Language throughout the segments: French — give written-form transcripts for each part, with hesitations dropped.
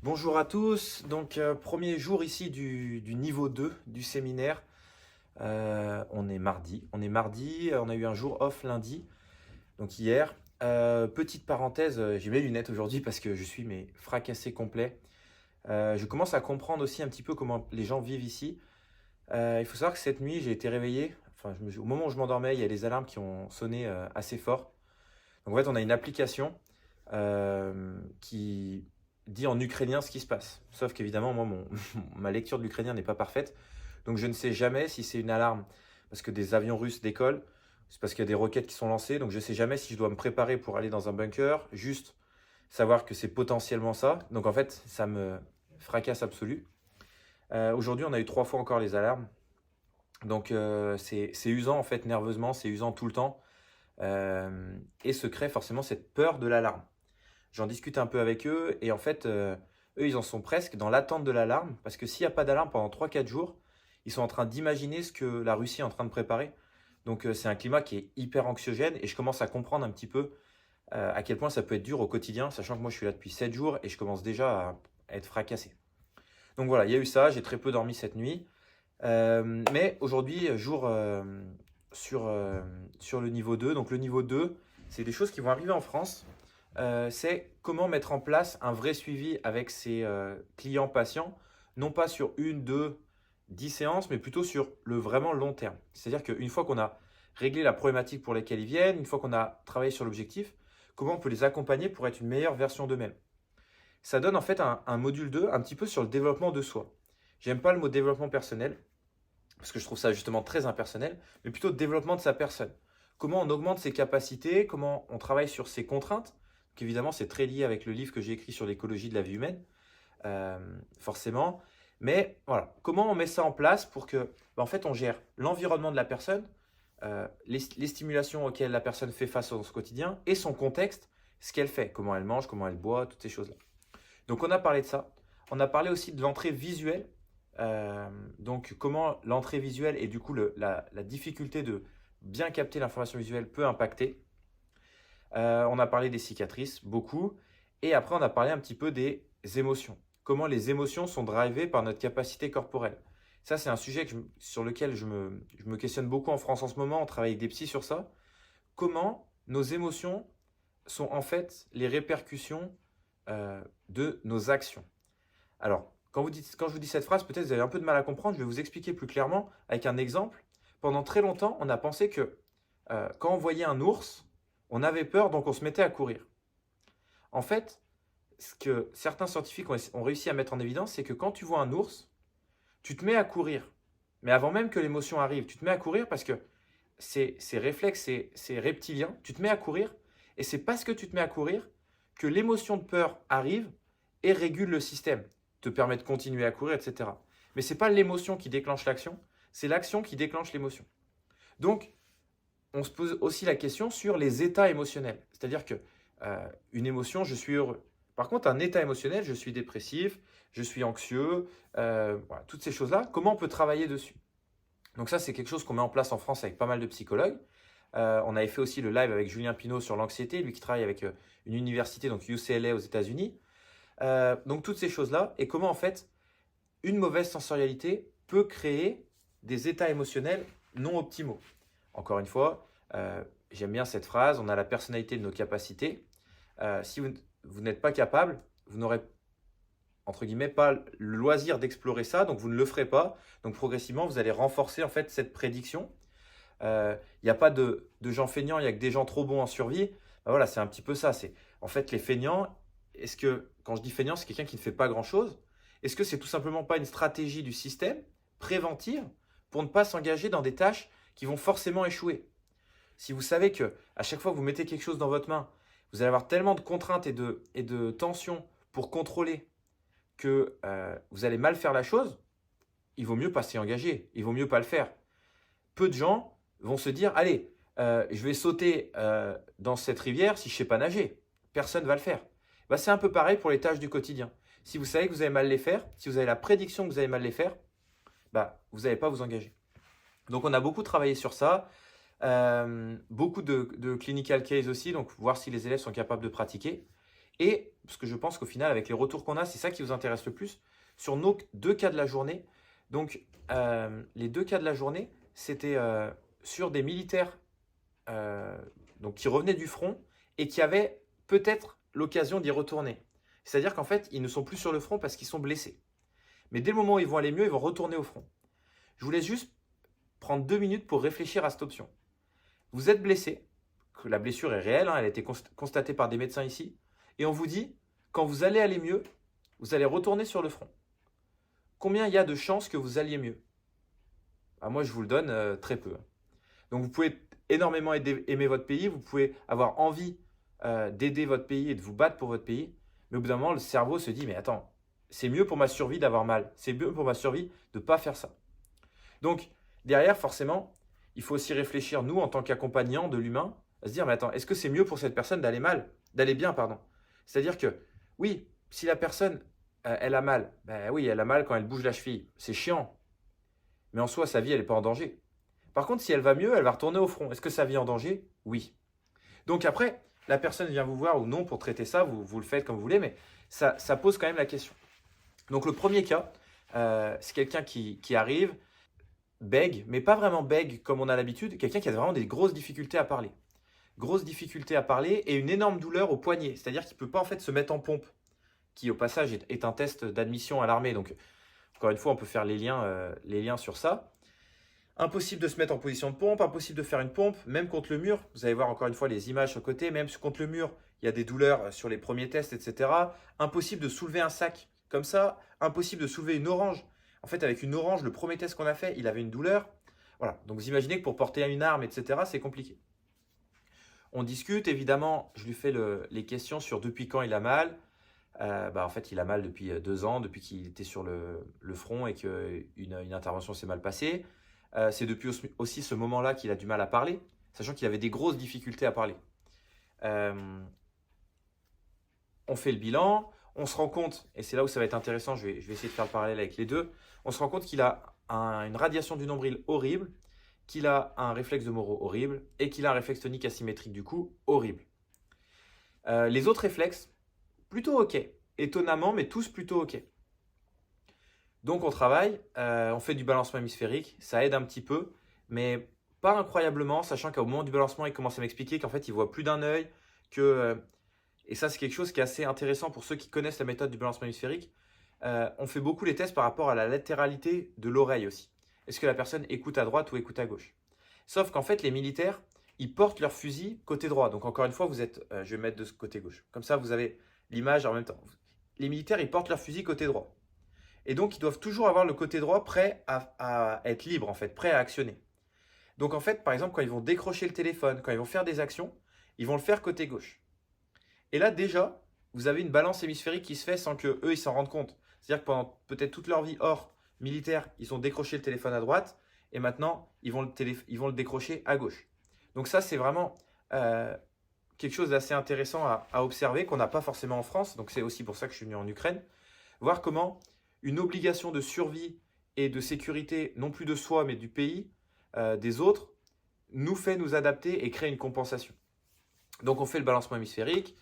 Bonjour à tous, donc premier jour ici du niveau 2 du séminaire. On est mardi, on a eu un jour off lundi, donc hier. Petite parenthèse, j'ai mes lunettes aujourd'hui parce que je suis fracassé complet. Je commence à comprendre aussi un petit peu comment les gens vivent ici. Il faut savoir que cette nuit j'ai été réveillé, enfin au moment où je m'endormais, il y a les alarmes qui ont sonné assez fort. Donc en fait on a une application qui dit en ukrainien ce qui se passe. Sauf qu'évidemment, moi, ma lecture de l'ukrainien n'est pas parfaite. Donc je ne sais jamais si c'est une alarme parce que des avions russes décollent, c'est parce qu'il y a des roquettes qui sont lancées. Donc je ne sais jamais si je dois me préparer pour aller dans un bunker, juste savoir que c'est potentiellement ça. Donc en fait, ça me fracasse absolu. Aujourd'hui, on a eu 3 fois encore les alarmes. Donc c'est usant en fait, nerveusement, c'est usant tout le temps. Et se crée forcément cette peur de l'alarme. J'en discute un peu avec eux et en fait, eux, ils en sont presque dans l'attente de l'alarme parce que s'il n'y a pas d'alarme pendant 3 4 jours, ils sont en train d'imaginer ce que la Russie est en train de préparer. Donc, c'est un climat qui est hyper anxiogène et je commence à comprendre un petit peu à quel point ça peut être dur au quotidien, sachant que moi, je suis là depuis 7 jours et je commence déjà à être fracassé. Donc voilà, il y a eu ça, j'ai très peu dormi cette nuit. Mais aujourd'hui, jour sur le niveau 2. Donc le niveau 2, c'est des choses qui vont arriver en France. C'est comment mettre en place un vrai suivi avec ses clients patients, non pas sur une, deux, 10 séances, mais plutôt sur le vraiment long terme. C'est-à-dire qu'une fois qu'on a réglé la problématique pour laquelle ils viennent, une fois qu'on a travaillé sur l'objectif, comment on peut les accompagner pour être une meilleure version d'eux-mêmes. Ça donne en fait un module 2 un petit peu sur le développement de soi. J'aime pas le mot développement personnel, parce que je trouve ça justement très impersonnel, mais plutôt développement de sa personne. Comment on augmente ses capacités, comment on travaille sur ses contraintes. Donc évidemment, c'est très lié avec le livre que j'ai écrit sur l'écologie de la vie humaine, euh, forcément. Mais voilà, comment on met ça en place pour que, en fait, on gère l'environnement de la personne, les stimulations auxquelles la personne fait face dans son quotidien et son contexte, ce qu'elle fait, comment elle mange, comment elle boit, toutes ces choses-là. Donc on a parlé de ça. On a parlé aussi de l'entrée visuelle. Donc comment l'entrée visuelle et du coup la difficulté de bien capter l'information visuelle peut impacter. On a parlé des cicatrices, beaucoup. Et après, on a parlé un petit peu des émotions. Comment les émotions sont drivées par notre capacité corporelle. Ça, c'est un sujet sur lequel je me questionne beaucoup en France en ce moment. On travaille avec des psys sur ça. Comment nos émotions sont en fait les répercussions de nos actions. Alors, quand je vous dis cette phrase, peut-être vous avez un peu de mal à comprendre, je vais vous expliquer plus clairement avec un exemple. Pendant très longtemps, on a pensé que quand on voyait un ours, on avait peur, donc on se mettait à courir. En fait, ce que certains scientifiques ont réussi à mettre en évidence, c'est que quand tu vois un ours, tu te mets à courir. Mais avant même que l'émotion arrive, tu te mets à courir parce que c'est réflexe, c'est reptilien. Tu te mets à courir et c'est parce que tu te mets à courir que l'émotion de peur arrive et régule le système, te permet de continuer à courir, etc. Mais ce n'est pas l'émotion qui déclenche l'action, c'est l'action qui déclenche l'émotion. Donc, on se pose aussi la question sur les états émotionnels. C'est-à-dire que une émotion, je suis heureux. Par contre, un état émotionnel, je suis dépressif, je suis anxieux, voilà, toutes ces choses-là, comment on peut travailler dessus? Donc ça, c'est quelque chose qu'on met en place en France avec pas mal de psychologues. On avait fait aussi le live avec Julien Pinault sur l'anxiété, lui qui travaille avec une université, donc UCLA aux États-Unis. Donc toutes ces choses-là, et comment en fait une mauvaise sensorialité peut créer des états émotionnels non optimaux. Encore une fois, j'aime bien cette phrase, on a la personnalité de nos capacités. Si vous n'êtes pas capable, vous n'aurez entre guillemets pas le loisir d'explorer ça, donc vous ne le ferez pas. Donc progressivement, vous allez renforcer en fait cette prédiction. Il n'y a pas de gens feignants, il n'y a que des gens trop bons en survie. Ben voilà, c'est un petit peu ça. C'est en fait les feignants. Est-ce que quand je dis feignant, c'est quelqu'un qui ne fait pas grand-chose? Est-ce que c'est tout simplement pas une stratégie du système préventive pour ne pas s'engager dans des tâches qui vont forcément échouer? Si vous savez que à chaque fois que vous mettez quelque chose dans votre main, vous allez avoir tellement de contraintes et de tensions pour contrôler que vous allez mal faire la chose, il vaut mieux pas s'y engager, il vaut mieux pas le faire. Peu de gens vont se dire, allez, je vais sauter dans cette rivière si je ne sais pas nager. Personne ne va le faire. Bah, c'est un peu pareil pour les tâches du quotidien. Si vous savez que vous allez mal les faire, si vous avez la prédiction que vous allez mal les faire, bah, vous n'allez pas vous engager. Donc on a beaucoup travaillé sur ça, beaucoup de clinical case aussi, donc voir si les élèves sont capables de pratiquer. Et parce que je pense qu'au final, avec les retours qu'on a, c'est ça qui vous intéresse le plus, sur nos 2 cas de la journée. Donc, les 2 cas de la journée, c'était sur des militaires donc qui revenaient du front et qui avaient peut-être l'occasion d'y retourner. C'est-à-dire qu'en fait, ils ne sont plus sur le front parce qu'ils sont blessés. Mais dès le moment où ils vont aller mieux, ils vont retourner au front. Je vous laisse juste prendre 2 minutes pour réfléchir à cette option. Vous êtes blessé, que la blessure est réelle, hein, elle a été constatée par des médecins ici, et on vous dit, quand vous allez aller mieux, vous allez retourner sur le front. Combien il y a de chances que vous alliez mieux? Moi, je vous le donne très peu. Donc, vous pouvez énormément aimer votre pays, vous pouvez avoir envie d'aider votre pays et de vous battre pour votre pays, mais au bout d'un moment, le cerveau se dit, mais attends, c'est mieux pour ma survie d'avoir mal, c'est mieux pour ma survie de ne pas faire ça. Donc, derrière, forcément, il faut aussi réfléchir, nous, en tant qu'accompagnants de l'humain, à se dire, mais attends, est-ce que c'est mieux pour cette personne d'aller bien, pardon. C'est-à-dire que, oui, si la personne, elle a mal, ben oui, elle a mal quand elle bouge la cheville, c'est chiant, mais en soi, sa vie, elle n'est pas en danger. Par contre, si elle va mieux, elle va retourner au front. Est-ce que sa vie est en danger? Oui. Donc après, la personne vient vous voir ou non pour traiter ça, vous le faites comme vous voulez, mais ça pose quand même la question. Donc le premier cas, c'est quelqu'un qui arrive, bègue, mais pas vraiment bègue comme on a l'habitude, quelqu'un qui a vraiment des grosses difficultés à parler. Grosses difficultés à parler et une énorme douleur au poignet, c'est-à-dire qu'il ne peut pas en fait se mettre en pompe, qui au passage est un test d'admission à l'armée. Donc encore une fois, on peut faire les liens sur ça. Impossible de se mettre en position de pompe, impossible de faire une pompe, même contre le mur. Vous allez voir encore une fois les images sur le côté, même contre le mur, il y a des douleurs sur les premiers tests, etc. Impossible de soulever un sac comme ça, impossible de soulever une orange. En fait, avec une orange, le premier test qu'on a fait, il avait une douleur. Voilà, donc vous imaginez que pour porter une arme, etc., c'est compliqué. On discute, évidemment, je lui fais les questions sur depuis quand il a mal. En fait, il a mal depuis 2 ans, depuis qu'il était sur le front et qu'une intervention s'est mal passée. C'est depuis aussi ce moment-là qu'il a du mal à parler, sachant qu'il avait des grosses difficultés à parler. On fait le bilan, on se rend compte, et c'est là où ça va être intéressant, je vais essayer de faire le parallèle avec les deux, on se rend compte qu'il a une radiation du nombril horrible, qu'il a un réflexe de Moro horrible, et qu'il a un réflexe tonique asymétrique du cou horrible. Les autres réflexes, plutôt ok, étonnamment, mais tous plutôt ok. Donc on travaille, on fait du balancement hémisphérique, ça aide un petit peu, mais pas incroyablement, sachant qu'au moment du balancement, il commence à m'expliquer qu'en fait, il voit plus d'un œil, et ça c'est quelque chose qui est assez intéressant pour ceux qui connaissent la méthode du balancement hémisphérique. On fait beaucoup les tests par rapport à la latéralité de l'oreille aussi. Est-ce que la personne écoute à droite ou écoute à gauche? Sauf qu'en fait, les militaires, ils portent leur fusil côté droit. Donc encore une fois, je vais mettre de ce côté gauche. Comme ça, vous avez l'image en même temps. Les militaires, ils portent leur fusil côté droit. Et donc, ils doivent toujours avoir le côté droit prêt à être libre, en fait, prêt à actionner. Donc, en fait, par exemple, quand ils vont décrocher le téléphone, quand ils vont faire des actions, ils vont le faire côté gauche. Et là, déjà, vous avez une balance hémisphérique qui se fait sans qu'eux, ils s'en rendent compte. C'est-à-dire que pendant peut-être toute leur vie hors militaire, ils ont décroché le téléphone à droite et maintenant, ils vont le décrocher à gauche. Donc ça, c'est vraiment quelque chose d'assez intéressant à observer qu'on n'a pas forcément en France. Donc c'est aussi pour ça que je suis venu en Ukraine. Voir comment une obligation de survie et de sécurité, non plus de soi, mais du pays, des autres, nous fait nous adapter et créer une compensation. Donc on fait le balancement hémisphérique,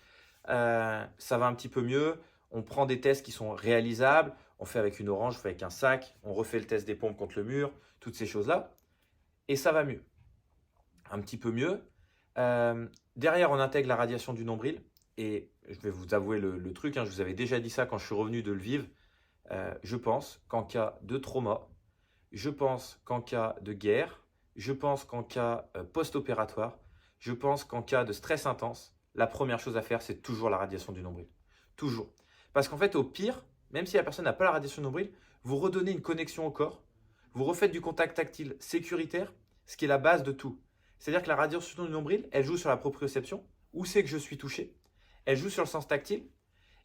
ça va un petit peu mieux, on prend des tests qui sont réalisables, on fait avec une orange, on fait avec un sac, on refait le test des pompes contre le mur, toutes ces choses-là, et ça va mieux. Un petit peu mieux. Derrière, on intègre la radiation du nombril, et je vais vous avouer le truc, je vous avais déjà dit ça quand je suis revenu de le vivre. Je pense qu'en cas de trauma, je pense qu'en cas de guerre, je pense qu'en cas post-opératoire, je pense qu'en cas de stress intense, la première chose à faire, c'est toujours la radiation du nombril. Toujours. Parce qu'en fait, au pire, même si la personne n'a pas la radiation du nombril, vous redonnez une connexion au corps, vous refaites du contact tactile sécuritaire, ce qui est la base de tout. C'est-à-dire que la radiation du nombril, elle joue sur la proprioception, où c'est que je suis touché, elle joue sur le sens tactile,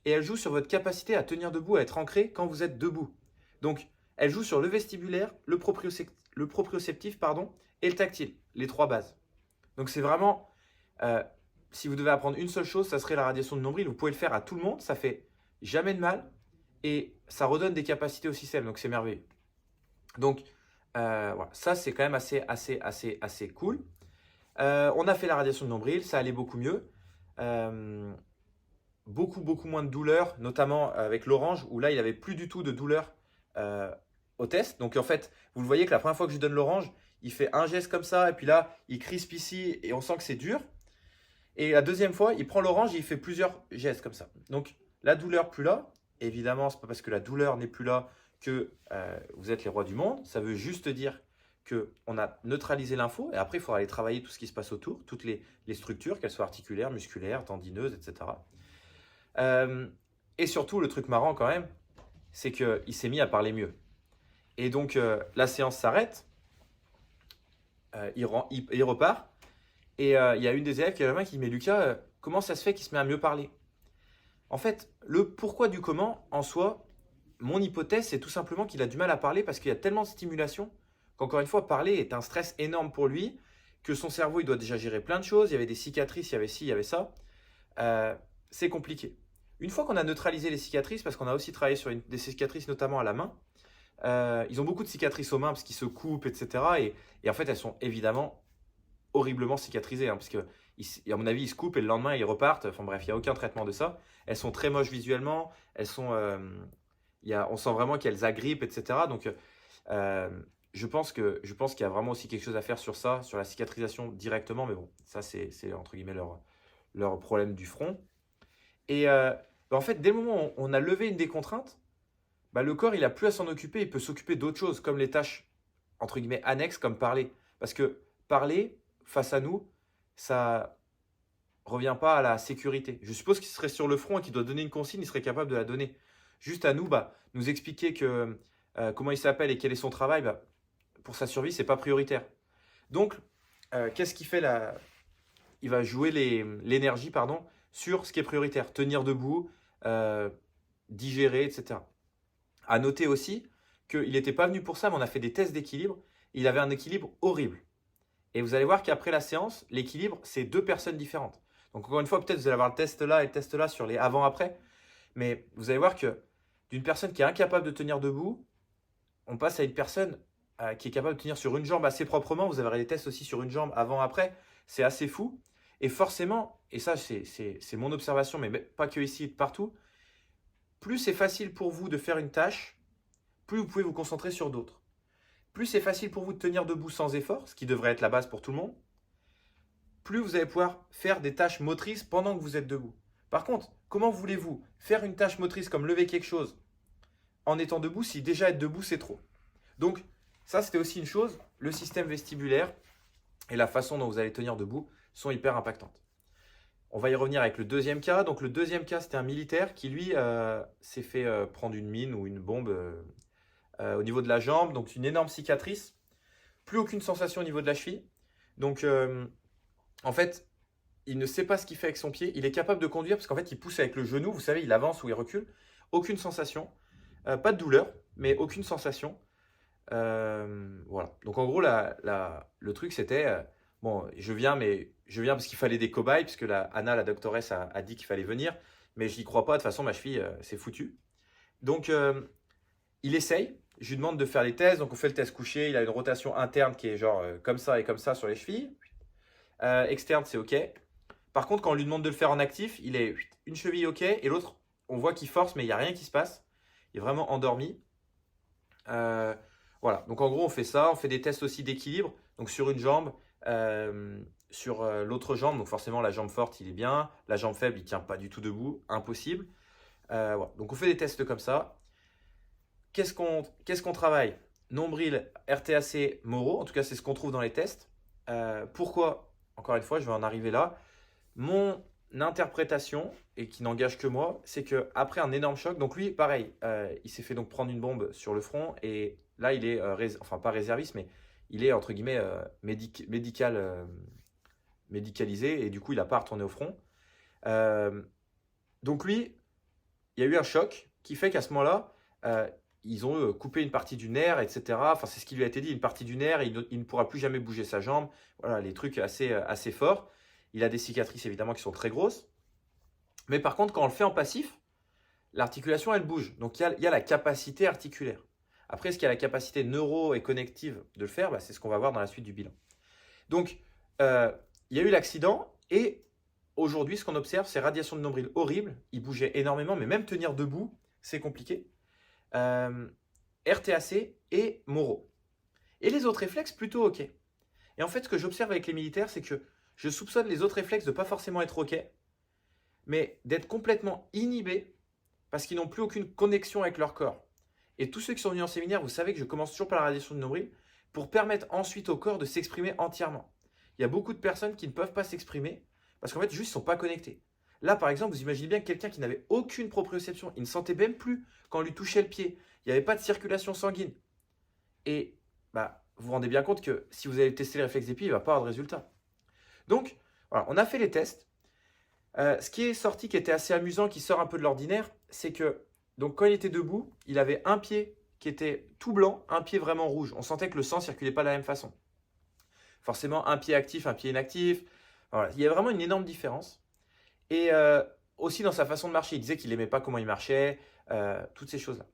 et elle joue sur votre capacité à tenir debout, à être ancré quand vous êtes debout. Donc, elle joue sur le vestibulaire, le proprioceptif et le tactile, les 3 bases. Donc, c'est vraiment, si vous devez apprendre une seule chose, ça serait la radiation de nombril. Vous pouvez le faire à tout le monde, ça fait jamais de mal et ça redonne des capacités au système, donc c'est merveilleux. Donc, voilà, ça c'est quand même assez cool. On a fait la radiation de nombril, ça allait beaucoup mieux. beaucoup moins de douleur, notamment avec l'orange, où là, il avait plus du tout de douleur euh, au test. Donc en fait, vous le voyez que la première fois que je lui donne l'orange, il fait un geste comme ça, et puis là, il crispe ici, et on sent que c'est dur. Et la deuxième fois, il prend l'orange et il fait plusieurs gestes comme ça. Donc la douleur plus là. Évidemment, c'est pas parce que la douleur n'est plus là que vous êtes les rois du monde. Ça veut juste dire qu'on a neutralisé l'info et après, il faudra aller travailler tout ce qui se passe autour, toutes les structures, qu'elles soient articulaires, musculaires, tendineuses, etc. Et surtout, le truc marrant quand même, c'est qu'il s'est mis à parler mieux. Et donc, la séance s'arrête, il repart, et il y a une des élèves qui a la main qui dit, mais Lucas, comment ça se fait qu'il se met à mieux parler? En fait, le pourquoi du comment, en soi, mon hypothèse, c'est tout simplement qu'il a du mal à parler parce qu'il y a tellement de stimulation qu'encore une fois, parler est un stress énorme pour lui, que son cerveau, il doit déjà gérer plein de choses. Il y avait des cicatrices, il y avait ci, il y avait ça. C'est compliqué. Une fois qu'on a neutralisé les cicatrices, parce qu'on a aussi travaillé sur des cicatrices notamment à la main, ils ont beaucoup de cicatrices aux mains parce qu'ils se coupent, etc. Et en fait, elles sont évidemment horriblement cicatrisées, hein, parce que à mon avis, ils se coupent et le lendemain, ils repartent. Enfin bref, il n'y a aucun traitement de ça. Elles sont très moches visuellement. Elles sont, on sent vraiment qu'elles agrippent, etc. Donc, je pense qu'il y a vraiment aussi quelque chose à faire sur ça, sur la cicatrisation directement. Mais bon, ça, c'est entre guillemets leur problème du front. Et en fait, dès le moment où on a levé une des contraintes, le corps, il n'a plus à s'en occuper. Il peut s'occuper d'autres choses, comme les tâches, entre guillemets, annexes, comme parler. Parce que parler, face à nous, ça revient pas à la sécurité. Je suppose qu'il serait sur le front et qu'il doit donner une consigne, il serait capable de la donner. Juste à nous, nous expliquer comment il s'appelle et quel est son travail, pour sa survie, c'est pas prioritaire. Donc, qu'est-ce qu'il fait là? Il va jouer l'énergie, pardon, sur ce qui est prioritaire. Tenir debout, digérer, etc. À noter aussi qu'il n'était pas venu pour ça, mais on a fait des tests d'équilibre. Il avait un équilibre horrible. Et vous allez voir qu'après la séance, l'équilibre, c'est deux personnes différentes. Donc encore une fois, peut-être vous allez avoir le test là et le test là sur les avant-après. Mais vous allez voir que d'une personne qui est incapable de tenir debout, on passe à une personne qui est capable de tenir sur une jambe assez proprement. Vous avez des tests aussi sur une jambe avant-après. C'est assez fou. Et forcément, et ça c'est mon observation, mais pas que ici, partout, plus c'est facile pour vous de faire une tâche, plus vous pouvez vous concentrer sur d'autres. Plus c'est facile pour vous de tenir debout sans effort, ce qui devrait être la base pour tout le monde, plus vous allez pouvoir faire des tâches motrices pendant que vous êtes debout. Par contre, comment voulez-vous faire une tâche motrice comme lever quelque chose en étant debout si déjà être debout c'est trop? Donc ça c'était aussi une chose, le système vestibulaire et la façon dont vous allez tenir debout sont hyper impactantes. On va y revenir avec le deuxième cas. Donc le deuxième cas, c'était un militaire qui lui s'est fait prendre une mine ou une bombe au niveau de la jambe, donc une énorme cicatrice, plus aucune sensation au niveau de la cheville. Donc en fait, il ne sait pas ce qu'il fait avec son pied. Il est capable de conduire parce qu'en fait, il pousse avec le genou. Vous savez, il avance ou il recule. Aucune sensation. Pas de douleur, mais aucune sensation. Voilà. Donc en gros, le truc, c'était bon, je viens parce qu'il fallait des cobayes, puisque Anna, la doctoresse, a dit qu'il fallait venir. Mais je n'y crois pas. De toute façon, ma cheville, c'est foutu. Donc, il essaye. Je lui demande de faire les tests. Donc, on fait le test couché. Il a une rotation interne qui est genre comme ça et comme ça sur les chevilles. Externe, c'est OK. Par contre, quand on lui demande de le faire en actif, il est une cheville OK et l'autre, on voit qu'il force, mais il n'y a rien qui se passe. Il est vraiment endormi. Voilà. Donc, en gros, on fait ça. On fait des tests aussi d'équilibre. Donc, sur une jambe, sur l'autre jambe. Donc, forcément, la jambe forte, il est bien. La jambe faible, il ne tient pas du tout debout. Impossible. Voilà. Donc, on fait des tests comme ça. Qu'est-ce qu'on travaille? Nombril, RTAC, Moro. En tout cas, c'est ce qu'on trouve dans les tests. Pourquoi? Encore une fois, je vais en arriver là. Mon interprétation, et qui n'engage que moi, c'est qu'après un énorme choc, donc lui, pareil, il s'est fait donc prendre une bombe sur le front, et là, il est, enfin pas réserviste, mais il est, entre guillemets, médicalisé, et du coup, il n'a pas à retourner au front. Donc lui, il y a eu un choc qui fait qu'à ce moment-là, ils ont coupé une partie du nerf, etc. Enfin, c'est ce qui lui a été dit, une partie du nerf, il ne pourra plus jamais bouger sa jambe. Voilà, les trucs assez forts. Il a des cicatrices évidemment qui sont très grosses. Mais par contre, quand on le fait en passif, l'articulation, elle bouge. Donc, il y a la capacité articulaire. Après, est-ce qu'il y a la capacité neuro et connective de le faire? C'est ce qu'on va voir dans la suite du bilan. Donc, il y a eu l'accident et aujourd'hui, ce qu'on observe, c'est radiation de nombril horrible. Il bougeait énormément, mais même tenir debout, c'est compliqué. RTAC et Moro. Et les autres réflexes, plutôt OK. Et en fait, ce que j'observe avec les militaires, c'est que je soupçonne les autres réflexes de ne pas forcément être OK, mais d'être complètement inhibés parce qu'ils n'ont plus aucune connexion avec leur corps. Et tous ceux qui sont venus en séminaire, vous savez que je commence toujours par la radiation du nombril pour permettre ensuite au corps de s'exprimer entièrement. Il y a beaucoup de personnes qui ne peuvent pas s'exprimer parce qu'en fait, juste, ils ne sont pas connectés. Là, par exemple, vous imaginez bien quelqu'un qui n'avait aucune proprioception, il ne sentait même plus quand on lui touchait le pied, il n'y avait pas de circulation sanguine. Et vous vous rendez bien compte que si vous allez tester les réflexes des pieds, il ne va pas avoir de résultat. Donc, voilà, on a fait les tests. Ce qui est sorti, qui était assez amusant, qui sort un peu de l'ordinaire, c'est que donc, quand il était debout, il avait un pied qui était tout blanc, un pied vraiment rouge. On sentait que le sang ne circulait pas de la même façon. Forcément, un pied actif, un pied inactif. Voilà. Il y a vraiment une énorme différence. Et aussi dans sa façon de marcher, il disait qu'il n'aimait pas comment il marchait, toutes ces choses-là.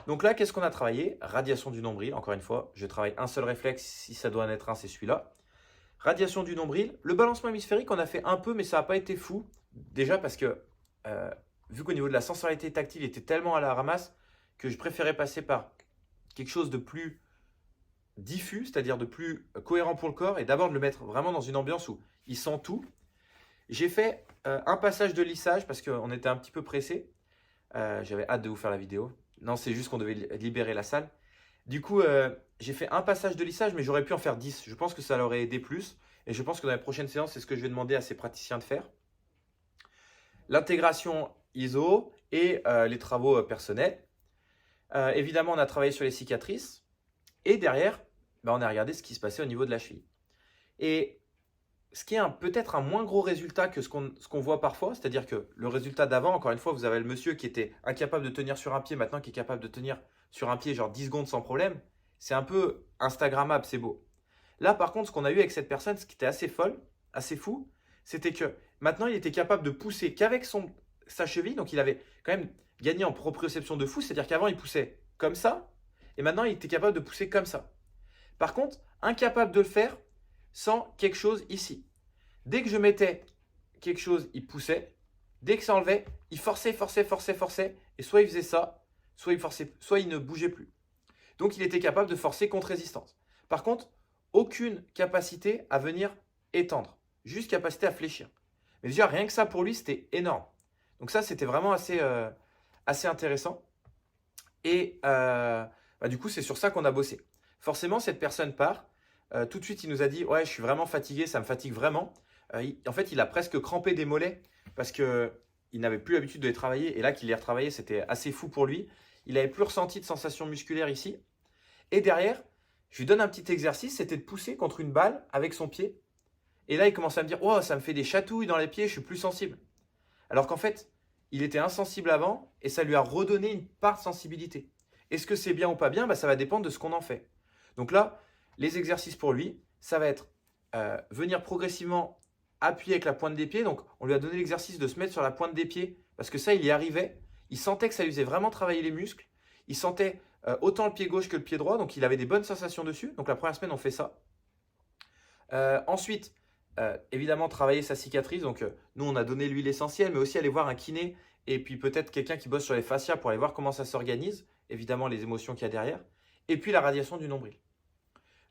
Donc là, qu'est-ce qu'on a travaillé? Radiation du nombril, encore une fois. Je travaille un seul réflexe, si ça doit en être un, c'est celui-là. Radiation du nombril. Le balancement hémisphérique, on a fait un peu, mais ça n'a pas été fou. Déjà parce que, vu qu'au niveau de la sensorialité tactile, il était tellement à la ramasse que je préférais passer par quelque chose de plus diffus, c'est-à-dire de plus cohérent pour le corps, et d'abord de le mettre vraiment dans une ambiance où il sent tout. J'ai fait un passage de lissage parce qu'on était un petit peu pressé. J'avais hâte de vous faire la vidéo. Non, c'est juste qu'on devait libérer la salle. Du coup, j'ai fait un passage de lissage, mais j'aurais pu en faire 10. Je pense que ça leur aurait aidé plus. Et je pense que dans les prochaines séances, c'est ce que je vais demander à ces praticiens de faire. L'intégration ISO et les travaux personnels. Évidemment, on a travaillé sur les cicatrices. Et derrière, on a regardé ce qui se passait au niveau de la cheville. Et ce qui est peut-être un moins gros résultat que ce qu'on voit parfois, c'est-à-dire que le résultat d'avant, encore une fois, vous avez le monsieur qui était incapable de tenir sur un pied, maintenant qui est capable de tenir sur un pied genre 10 secondes sans problème. C'est un peu Instagrammable, c'est beau. Là, par contre, ce qu'on a eu avec cette personne, ce qui était assez folle, assez fou, c'était que maintenant, il était capable de pousser qu'avec sa cheville. Donc, il avait quand même gagné en proprioception de fou, c'est-à-dire qu'avant, il poussait comme ça, et maintenant, il était capable de pousser comme ça. Par contre, incapable de le faire sans quelque chose ici. Dès que je mettais quelque chose, il poussait. Dès que ça enlevait, il forçait, et soit il faisait ça, soit il forçait, soit il ne bougeait plus. Donc, il était capable de forcer contre résistance. Par contre, aucune capacité à venir étendre, juste capacité à fléchir. Mais déjà, rien que ça pour lui, c'était énorme. Donc ça, c'était vraiment assez intéressant. Et du coup, c'est sur ça qu'on a bossé. Forcément, cette personne part. Tout de suite, il nous a dit « Ouais, je suis vraiment fatigué, ça me fatigue vraiment. » En fait, il a presque crampé des mollets parce qu'il n'avait plus l'habitude de les travailler. Et là, qu'il les retravaillait, c'était assez fou pour lui. Il n'avait plus ressenti de sensation musculaire ici. Et derrière, je lui donne un petit exercice, c'était de pousser contre une balle avec son pied. Et là, il commence à me dire « Oh, ça me fait des chatouilles dans les pieds, je suis plus sensible. » Alors qu'en fait, il était insensible avant et ça lui a redonné une part de sensibilité. Est-ce que c'est bien ou pas bien? Ça va dépendre de ce qu'on en fait. Donc là, les exercices pour lui, ça va être venir progressivement appuyer avec la pointe des pieds. Donc, on lui a donné l'exercice de se mettre sur la pointe des pieds parce que ça, il y arrivait. Il sentait que ça lui faisait vraiment travailler les muscles. Il sentait autant le pied gauche que le pied droit. Donc, il avait des bonnes sensations dessus. Donc, la première semaine, on fait ça. Ensuite, évidemment, travailler sa cicatrice. Donc, nous, on a donné l'huile essentielle, mais aussi aller voir un kiné et puis peut-être quelqu'un qui bosse sur les fascias pour aller voir comment ça s'organise. Évidemment, les émotions qu'il y a derrière. Et puis, la radiation du nombril.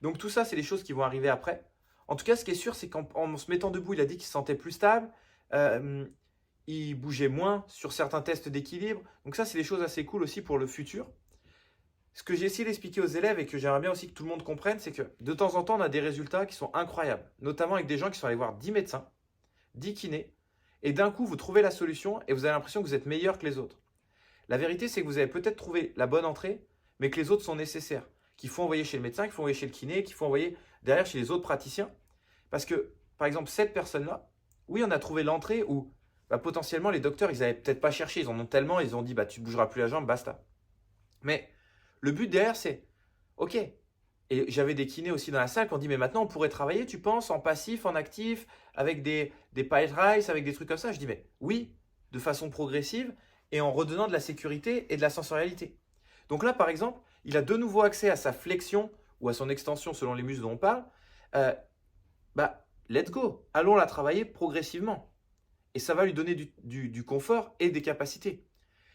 Donc, tout ça, c'est des choses qui vont arriver après. En tout cas, ce qui est sûr, c'est qu'en se mettant debout, il a dit qu'il se sentait plus stable. Il bougeait moins sur certains tests d'équilibre. Donc ça, c'est des choses assez cool aussi pour le futur. Ce que j'ai essayé d'expliquer aux élèves et que j'aimerais bien aussi que tout le monde comprenne, c'est que de temps en temps, on a des résultats qui sont incroyables. Notamment avec des gens qui sont allés voir 10 médecins, 10 kinés. Et d'un coup, vous trouvez la solution et vous avez l'impression que vous êtes meilleur que les autres. La vérité, c'est que vous avez peut-être trouvé la bonne entrée, mais que les autres sont nécessaires. Qu'il faut envoyer chez le médecin, qu'il faut envoyer chez le kiné, qu'il faut envoyer derrière chez les autres praticiens. Parce que, par exemple, cette personne-là, oui, on a trouvé l'entrée où potentiellement les docteurs, ils n'avaient peut-être pas cherché, ils en ont tellement, ils ont dit tu ne bougeras plus la jambe, basta. Mais le but derrière, c'est ok. Et j'avais des kinés aussi dans la salle qui ont dit mais maintenant on pourrait travailler, tu penses, en passif, en actif, avec des pile rise, avec des trucs comme ça. Je dis mais oui, de façon progressive et en redonnant de la sécurité et de la sensorialité. Donc là, par exemple, il a de nouveau accès à sa flexion ou à son extension selon les muscles dont on parle. Let's go, allons la travailler progressivement. et ça va lui donner du confort et des capacités.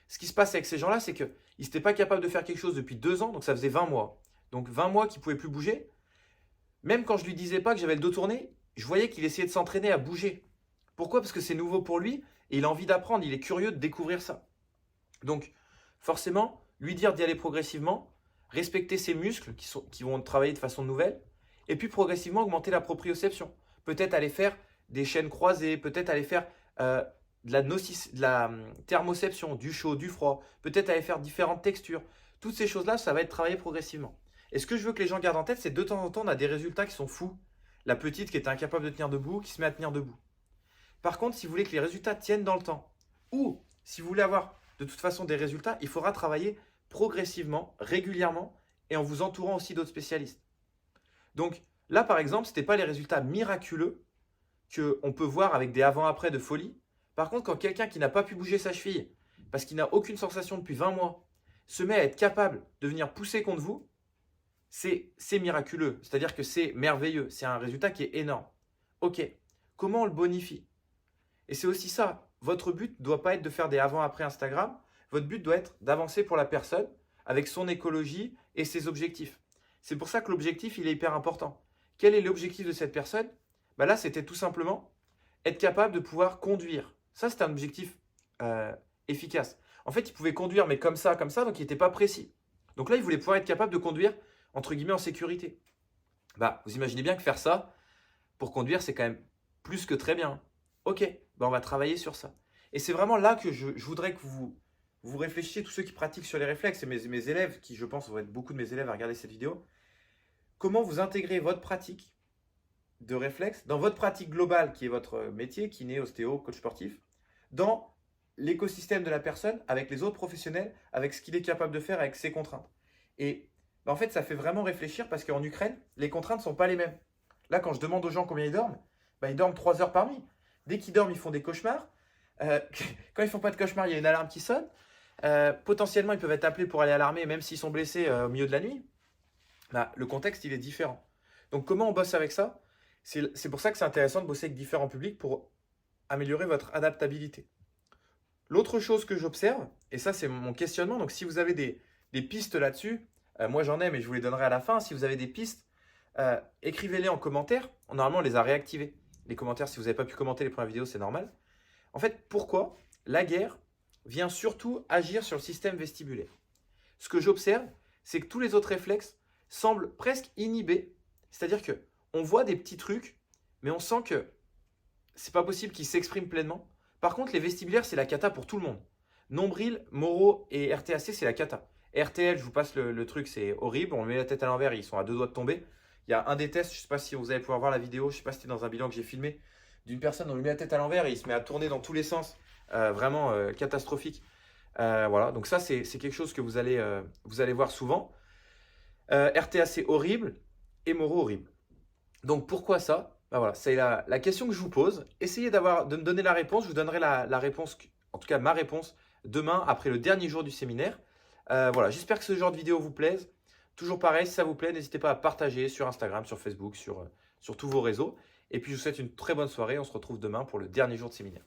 Ce qui se passe avec ces gens-là, c'est qu'ils n'étaient pas capables de faire quelque chose depuis 2 ans, donc ça faisait 20 mois. Donc 20 mois qu'il ne pouvait plus bouger. Même quand je ne lui disais pas que j'avais le dos tourné, je voyais qu'il essayait de s'entraîner à bouger. Pourquoi? Parce que c'est nouveau pour lui et il a envie d'apprendre, il est curieux de découvrir ça. Donc forcément, lui dire d'y aller progressivement, respecter ses muscles qui vont travailler de façon nouvelle, et puis progressivement augmenter la proprioception. Peut-être aller faire des chaînes croisées, peut-être aller faire de la thermoception, du chaud, du froid, peut-être aller faire différentes textures. Toutes ces choses-là, ça va être travaillé progressivement. Et ce que je veux que les gens gardent en tête, c'est de temps en temps, on a des résultats qui sont fous. La petite qui était incapable de tenir debout, qui se met à tenir debout. Par contre, si vous voulez que les résultats tiennent dans le temps, ou si vous voulez avoir de toute façon des résultats, il faudra travailler progressivement, régulièrement, et en vous entourant aussi d'autres spécialistes. Donc là, par exemple, ce n'était pas les résultats miraculeux qu'on peut voir avec des avant-après de folie. Par contre, quand quelqu'un qui n'a pas pu bouger sa cheville, parce qu'il n'a aucune sensation depuis 20 mois, se met à être capable de venir pousser contre vous, c'est miraculeux. C'est-à-dire que c'est merveilleux. C'est un résultat qui est énorme. Ok, comment on le bonifie? Et c'est aussi ça. Votre but ne doit pas être de faire des avant-après Instagram. Votre but doit être d'avancer pour la personne avec son écologie et ses objectifs. C'est pour ça que l'objectif, il est hyper important. Quel est l'objectif de cette personne? Là, c'était tout simplement être capable de pouvoir conduire. Ça, c'est un objectif efficace. En fait, il pouvait conduire, mais comme ça, donc il n'était pas précis. Donc là, il voulait pouvoir être capable de conduire, entre guillemets, en sécurité. Vous imaginez bien que faire ça, pour conduire, c'est quand même plus que très bien. Ok, on va travailler sur ça. Et c'est vraiment là que je voudrais que vous réfléchissiez, tous ceux qui pratiquent sur les réflexes, et mes élèves, qui je pense vont être beaucoup de mes élèves à regarder cette vidéo, comment vous intégrez votre pratique de réflexe dans votre pratique globale, qui est votre métier, kiné, ostéo, coach sportif, dans l'écosystème de la personne, avec les autres professionnels, avec ce qu'il est capable de faire, avec ses contraintes. Et en fait, ça fait vraiment réfléchir parce qu'en Ukraine, les contraintes ne sont pas les mêmes. Là, quand je demande aux gens combien ils dorment, ils dorment 3 heures par nuit. Dès qu'ils dorment, ils font des cauchemars. Quand ils ne font pas de cauchemars, il y a une alarme qui sonne. Potentiellement, ils peuvent être appelés pour aller à l'armée, même s'ils sont blessés au milieu de la nuit. Le contexte, il est différent. Donc, comment on bosse avec ça? C'est pour ça que c'est intéressant de bosser avec différents publics pour améliorer votre adaptabilité. L'autre chose que j'observe, et ça, c'est mon questionnement, donc si vous avez des pistes là-dessus, moi j'en ai, mais je vous les donnerai à la fin. Si vous avez des pistes, écrivez-les en commentaire. Normalement, on les a réactivés. Les commentaires, si vous n'avez pas pu commenter les premières vidéos, c'est normal. En fait, pourquoi la guerre vient surtout agir sur le système vestibulaire? Ce que j'observe, c'est que tous les autres réflexes semblent presque inhibés. C'est-à-dire qu'on voit des petits trucs, mais on sent que c'est pas possible qu'ils s'expriment pleinement. Par contre, les vestibulaires, c'est la cata pour tout le monde. Nombril, Moro et RTAC, c'est la cata. RTL, je vous passe le truc, c'est horrible. On met la tête à l'envers, ils sont à 2 doigts de tomber. Il y a un des tests, je ne sais pas si vous allez pouvoir voir la vidéo, je ne sais pas si c'était dans un bilan que j'ai filmé, d'une personne, on lui met la tête à l'envers et il se met à tourner dans tous les sens. Vraiment catastrophique. Voilà, donc ça, c'est quelque chose que vous allez voir souvent. RTAC horrible et Moro horrible. Donc pourquoi ça? Voilà, c'est la question que je vous pose. Essayez de me donner la réponse. Je vous donnerai la réponse, en tout cas ma réponse, demain après le dernier jour du séminaire. Voilà, j'espère que ce genre de vidéo vous plaise. Toujours pareil, si ça vous plaît, n'hésitez pas à partager sur Instagram, sur Facebook, sur tous vos réseaux. Et puis je vous souhaite une très bonne soirée. On se retrouve demain pour le dernier jour de séminaire.